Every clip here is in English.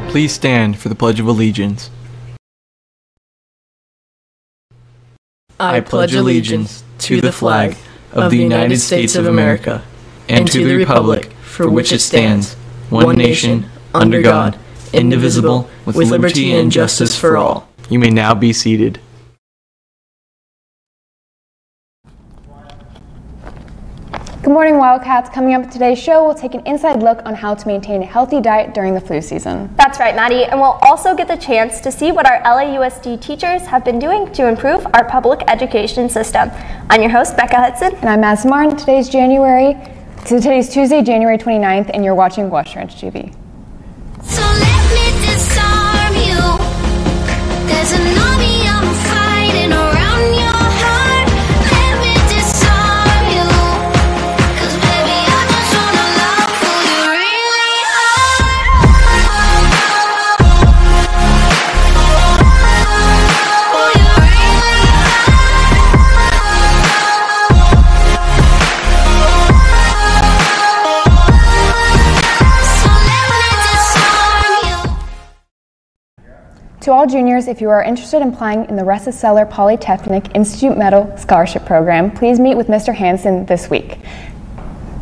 Please stand for the Pledge of Allegiance. I pledge allegiance to the flag of the United States of America and to the republic for which it stands, one nation, under God, indivisible, with liberty and justice for all. You may now be seated. Good morning, Wildcats. Coming up in today's show, we'll take an inside look on how to maintain a healthy diet during the flu season. That's right, Maddie, and we'll also get the chance to see what our LAUSD teachers have been doing to improve our public education system. I'm your host, Becca Hudson. And I'm Maddy Martin. Today's Tuesday, January 29th, and you're watching West Ranch TV. So let me disarm you. There's an army I'm fighting around your heart. Let me disarm you. 'Cause baby, I just wanna love who you really are. Who you really are. So let me disarm you. To all juniors, if you are interested in applying in the Rensselaer Polytechnic Institute Medal Scholarship Program, please meet with Mr. Hansen this week.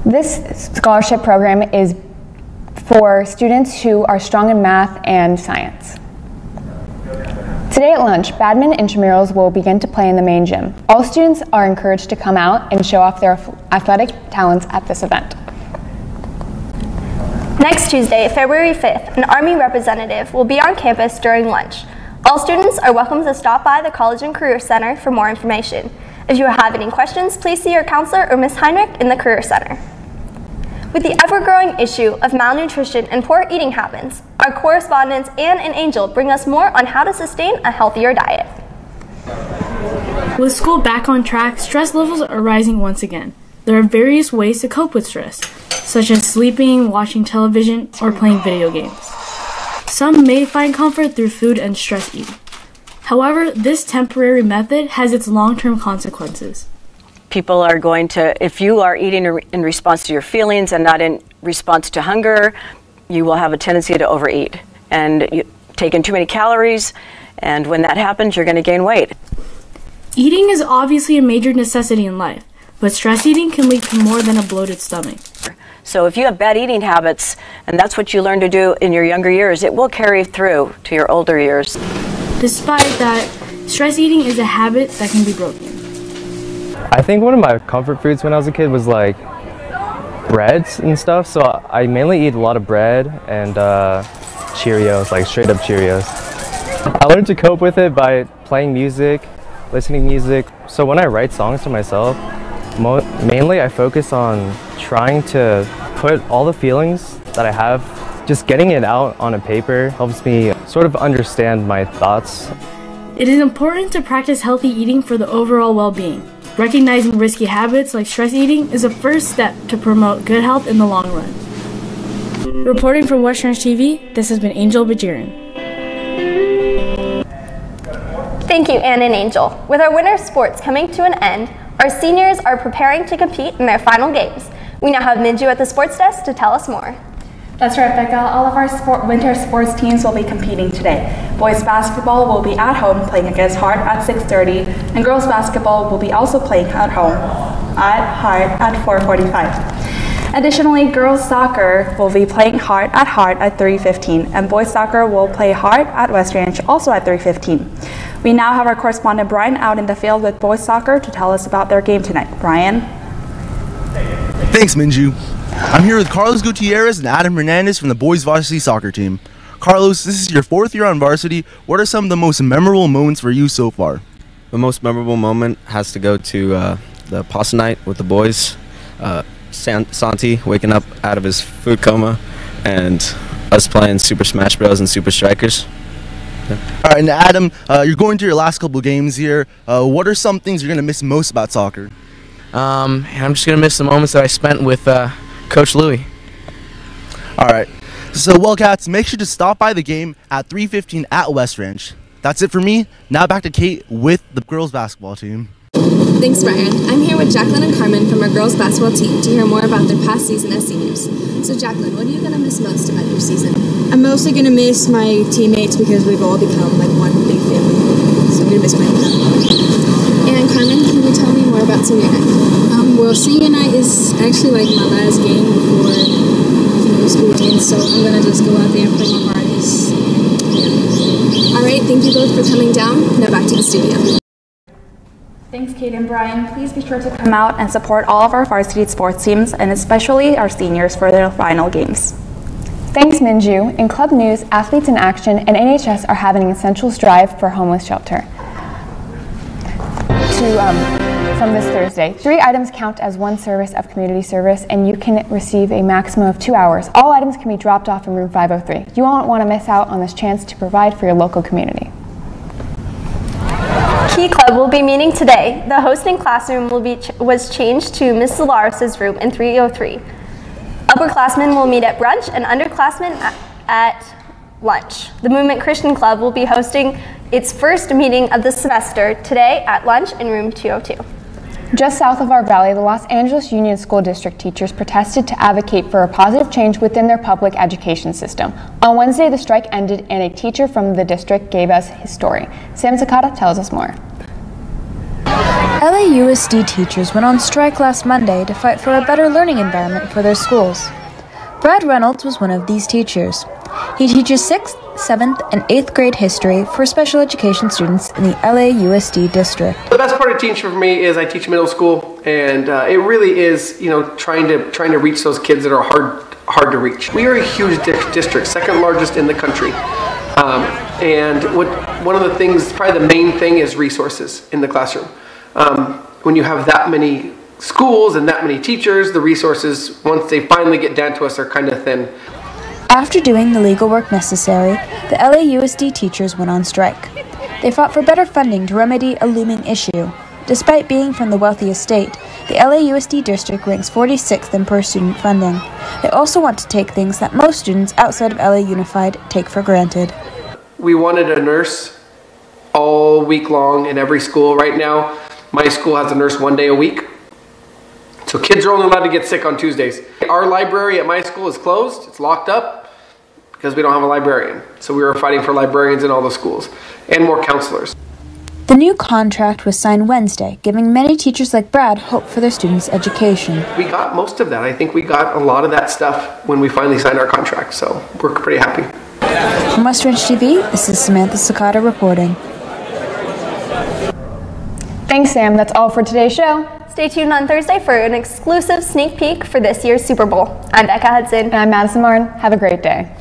This scholarship program is for students who are strong in math and science. Today at lunch, badminton intramurals will begin to play in the main gym. All students are encouraged to come out and show off their athletic talents at this event. Next Tuesday, February 5th, an Army representative will be on campus during lunch. All students are welcome to stop by the College and Career Center for more information. If you have any questions, please see your counselor or Ms. Heinrich in the Career Center. With the ever-growing issue of malnutrition and poor eating habits, our correspondents Ann and Angel bring us more on how to sustain a healthier diet. With school back on track, stress levels are rising once again. There are various ways to cope with stress, such as sleeping, watching television, or playing video games. Some may find comfort through food and stress eating. However, this temporary method has its long-term consequences. People are going to, if you are eating in response to your feelings and not in response to hunger, you will have a tendency to overeat and you take in too many calories, and when that happens, you're going to gain weight. Eating is obviously a major necessity in life, but stress eating can lead to more than a bloated stomach. So if you have bad eating habits, and that's what you learn to do in your younger years, it will carry through to your older years. Despite that, stress eating is a habit that can be broken. I think one of my comfort foods when I was a kid was like breads and stuff. So I mainly eat a lot of bread and Cheerios, like straight up Cheerios. I learned to cope with it by playing music, listening to music. So when I write songs to myself, mainly I focus on trying to put all the feelings that I have, just getting it out on a paper helps me sort of understand my thoughts. It is important to practice healthy eating for the overall well-being. Recognizing risky habits like stress eating is a first step to promote good health in the long run. Reporting from West Ranch TV, this has been Angel Bajiran. Thank you, Ann and Angel. With our winter sports coming to an end, our seniors are preparing to compete in their final games. We now have Minju at the sports desk to tell us more. That's right, Becca. All of our winter sports teams will be competing today. Boys basketball will be at home playing against Hart at 6:30, and girls basketball will be also playing at home at Hart at 4:45. Additionally, girls soccer will be playing Hart at 3:15, and boys soccer will play Hart at West Ranch also at 3:15. We now have our correspondent Brian out in the field with boys soccer to tell us about their game tonight. Brian? Thanks, Minju. I'm here with Carlos Gutierrez and Adam Hernandez from the boys varsity soccer team. Carlos, this is your 4th year on varsity. What are some of the most memorable moments for you so far? The most memorable moment has to go to the pasta night with the boys. Santi waking up out of his food coma and us playing Super Smash Bros. And Super Strikers. Yeah. All right, and Adam, you're going to your last couple games here. What are some things you're going to miss most about soccer? I'm just going to miss the moments that I spent with Coach Louie. All right. So, Wildcats, make sure to stop by the game at 3:15 at West Ranch. That's it for me. Now back to Kate with the girls basketball team. Thanks, Brian. I'm here with Jacqueline and Carmen from our girls basketball team to hear more about their past season as seniors. So Jacqueline, what are you going to miss most about your season? I'm mostly going to miss my teammates because we've all become like one big family. So I'm going to miss my dad. And Carmen, can you tell me more about senior night? Well, senior night is actually like my last game before school ends, so I'm going to just go out there and play my hardest. Yeah. All right, thank you both for coming down. Now back to the studio. Thanks, Kate and Brian. Please be sure to come out and support all of our varsity sports teams, and especially our seniors for their final games. Thanks, Minju. In club news, Athletes in Action and NHS are having an essentials drive for homeless shelter. From this Thursday. 3 items count as one service of community service, and you can receive a maximum of 2 hours. All items can be dropped off in room 503. You won't want to miss out on this chance to provide for your local community. Key Club will be meeting today. The hosting classroom was changed to Ms. Solaris' room in 303. Upperclassmen will meet at brunch and underclassmen at lunch. The Movement Christian Club will be hosting its first meeting of the semester today at lunch in room 202. Just south of our valley, the Los Angeles Union School District teachers protested to advocate for a positive change within their public education system. On Wednesday, the strike ended and a teacher from the district gave us his story. Sam Sakata tells us more. LAUSD teachers went on strike last Monday to fight for a better learning environment for their schools. Brad Reynolds was one of these teachers. He teaches 6th, 7th, and 8th grade history for special education students in the LAUSD district. The best part of teaching for me is I teach middle school, and it really is, trying to reach those kids that are hard to reach. We are a huge district, second largest in the country, and one of the things, probably the main thing, is resources in the classroom. When you have that many schools and that many teachers, the resources, once they finally get down to us, are kind of thin. After doing the legal work necessary, the LAUSD teachers went on strike. They fought for better funding to remedy a looming issue. Despite being from the wealthiest state, the LAUSD district ranks 46th in per-student funding. They also want to take things that most students outside of LA Unified take for granted. We wanted a nurse all week long in every school. Right now, my school has a nurse 1 day a week. So kids are only allowed to get sick on Tuesdays. Our library at my school is closed. It's locked up because we don't have a librarian. So we were fighting for librarians in all the schools and more counselors. The new contract was signed Wednesday, giving many teachers like Brad hope for their students' education. We got most of that. I think we got a lot of that stuff when we finally signed our contract. So we're pretty happy. From West Ranch TV, this is Samantha Sakata reporting. Thanks, Sam. That's all for today's show. Stay tuned on Thursday for an exclusive sneak peek for this year's Super Bowl. I'm Becca Hudson. And I'm Madison Martin. Have a great day.